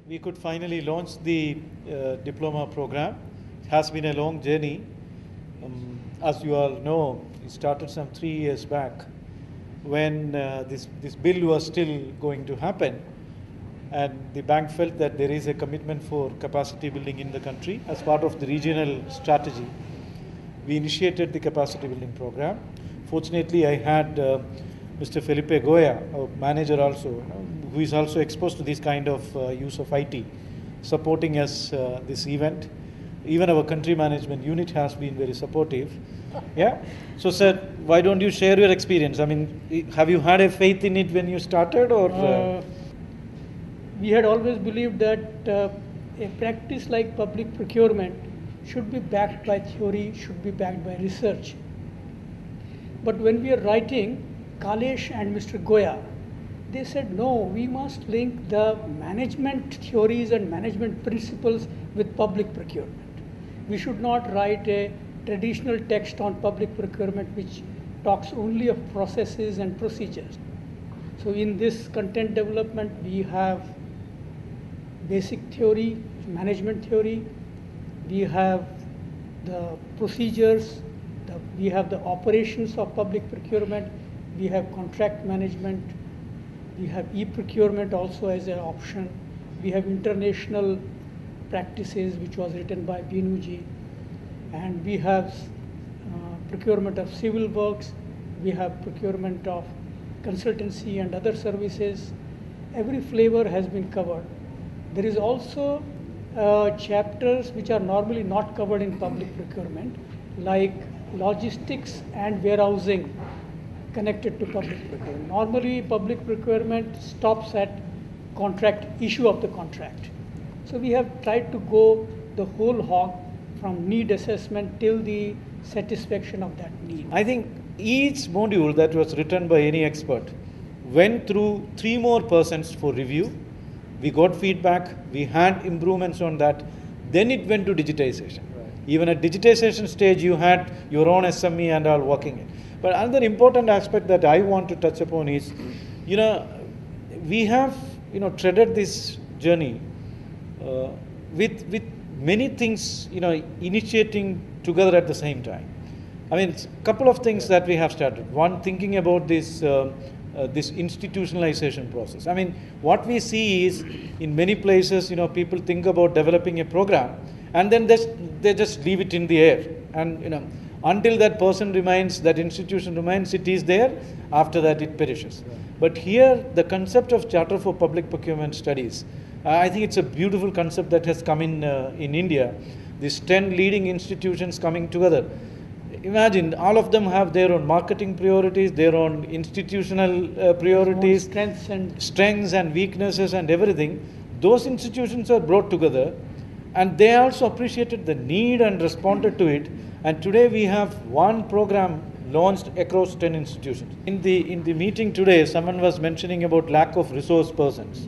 we could finally launch the diploma program. It has been a long journey. As you all know, it started some 3 years back when this bill was still going to happen, and the bank felt that there is a commitment for capacity building in the country. As part of the regional strategy, we initiated the capacity building program. Fortunately, I had Mr. Felipe Goya, a manager also, who is also exposed to this kind of use of IT, supporting us this event. Even our country management unit has been very supportive. Yeah. So, sir, why don't you share your experience? I mean, have you had a faith in it when you started, or? We had always believed that a practice like public procurement should be backed by theory, should be backed by research. But when we are writing, Kalesh and Mr. Goya, they said, no, we must link the management theories and management principles with public procurement. We should not write a traditional text on public procurement which talks only of processes and procedures. So in this content development, we have basic theory, management theory, we have the procedures, we have the operations of public procurement, we have contract management, we have e-procurement also as an option, we have international practices which was written by Binu ji, and we have procurement of civil works, we have procurement of consultancy and other services. Every flavor has been covered. There is also chapters which are normally not covered in public procurement, like logistics and warehousing connected to public procurement. Normally, public procurement stops at contract, issue of the contract. So we have tried to go the whole hog from need assessment till the satisfaction of that need. I think each module that was written by any expert went through 3 more persons for review. We got feedback, we had improvements on that, then it went to digitization. Right. Even at digitization stage, you had your own SME and all working it. But another important aspect that I want to touch upon is, we have, treaded this journey with many things, initiating together at the same time. I mean, a couple of things that we have started. One, thinking about this institutionalization process. I mean, what we see is in many places, people think about developing a program and then they just leave it in the air. And, until that person remains, that institution remains, it is there. After that, it perishes. Right. But here, the concept of Charter for Public Procurement Studies, I think it's a beautiful concept that has come in India. These 10 leading institutions coming together. Imagine, all of them have their own marketing priorities, their own institutional priorities, strengths and weaknesses and everything. Those institutions are brought together, and they also appreciated the need and responded to it. And today we have one program launched across 10 institutions. In the meeting today, someone was mentioning about lack of resource persons.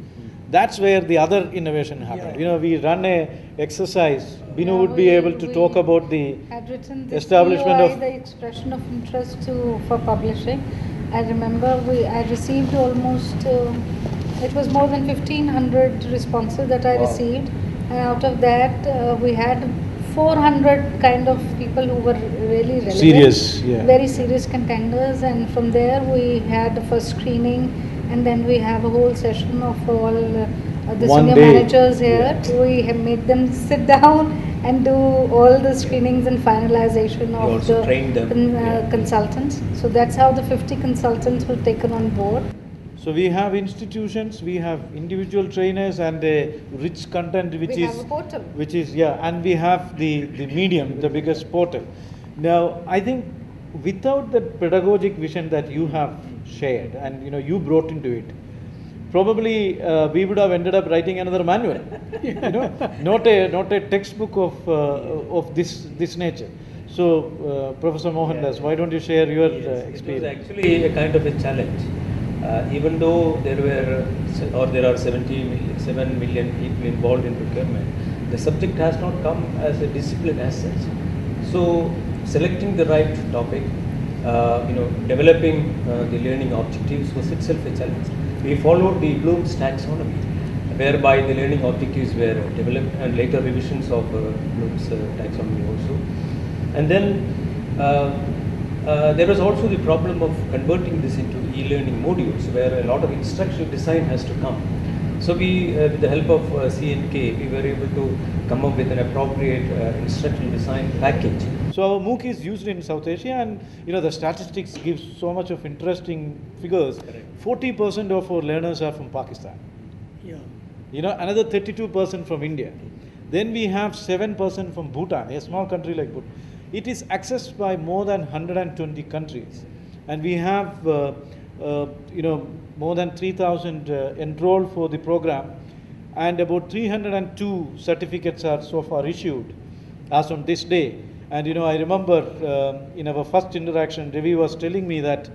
That's where the other innovation happened. Yeah. We run a exercise. Binu would be able to talk about the establishment of the expression of interest for publishing. I remember I received almost, it was more than 1,500 responses that I received. And out of that, we had 400 kind of people who were really relevant, serious, very serious contenders, and from there we had the first screening, and then we have a whole session of all the senior managers here. Yeah. We have made them sit down and do all the screenings and finalization of the consultants. So that's how the 50 consultants were taken on board. So we have institutions, we have individual trainers, and a rich content which is a portal. Which is and we have the medium, the biggest portal. Now I think without the pedagogic vision that you have shared and you brought into it, probably we would have ended up writing another manual. Not a textbook of this nature. So Professor Mohandas, why don't you share your experience? It was actually a kind of a challenge. Even though there are 7 million people involved in procurement, the subject has not come as a discipline as such. So, selecting the right topic, developing the learning objectives was itself a challenge. We followed the Bloom's taxonomy. whereby the learning objectives were developed and later revisions of Bloom's taxonomy also. And then there was also the problem of converting this into e-learning modules where a lot of instructional design has to come. So we, with the help of CNK, we were able to come up with an appropriate instructional design package. So our MOOC is used in South Asia, and the statistics give so much of interesting figures. 40% of our learners are from Pakistan. Yeah. Another 32% from India. Then we have 7% from Bhutan, a small country like Bhutan. It is accessed by more than 120 countries, and we have more than 3,000 enrolled for the program, and about 302 certificates are so far issued as on this day. And I remember in our first interaction, Ravi was telling me that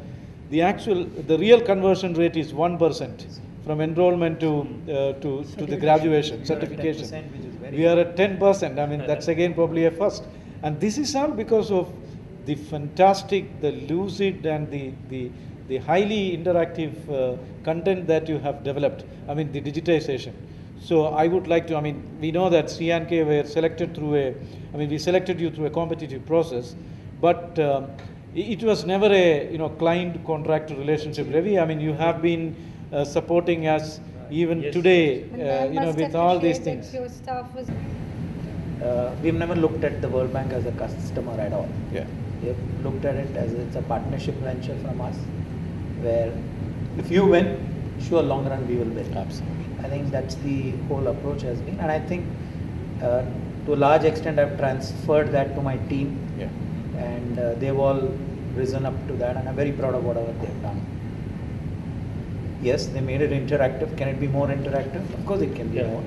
the real conversion rate is 1% from enrollment to the graduation certification. We are at 10%. I mean, that's again probably a first. And this is all because of the fantastic, the lucid, and the highly interactive content that you have developed. I mean, the digitization. So I would like to, we know that CNK were selected through we selected you through a competitive process, but it was never a, client contractor relationship. Ravi, you have been supporting us even today, with all these things. Your staff was We've never looked at the World Bank as a customer at all. Yeah. We've looked at it as it's a partnership venture from us, where if you win, sure, long run we will win. Absolutely. I think that's the whole approach has been, and I think to a large extent I've transferred that to my team, Yeah. and they've all risen up to that, and I'm very proud of whatever they've done. Yes, they made it interactive. Can it be more interactive? Of course it can be more.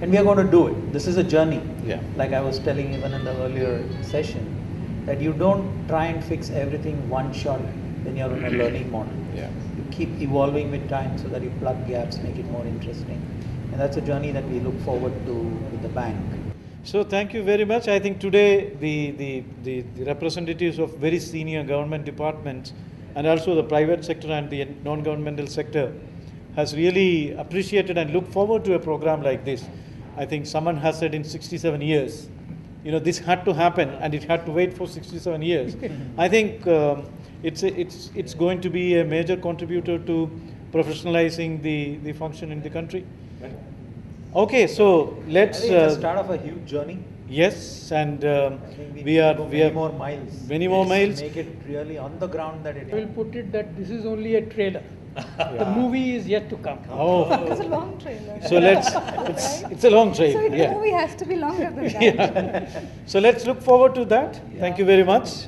And we are going to do it. This is a journey. Yeah. Like I was telling even in the earlier session, that you don't try and fix everything one shot when you're in a learning model. Yeah. You keep evolving with time so that you plug gaps, make it more interesting. And that's a journey that we look forward to with the bank. So thank you very much. I think today the representatives of very senior government departments and also the private sector and the non-governmental sector has really appreciated and look forward to a program like this. I think someone has said in 67 years, this had to happen, and it had to wait for 67 years. I think it's going to be a major contributor to professionalizing the function in the country. Okay, so let's. I think it's the start of a huge journey. Yes, and I think we have many more miles. Many more miles. Make it really on the ground that it I will put it that this is only a trailer. The movie is yet to come. Oh, It's a long trailer. so it's a long trail. So the movie has to be longer than that. Yeah. So let's look forward to that. Thank you very much.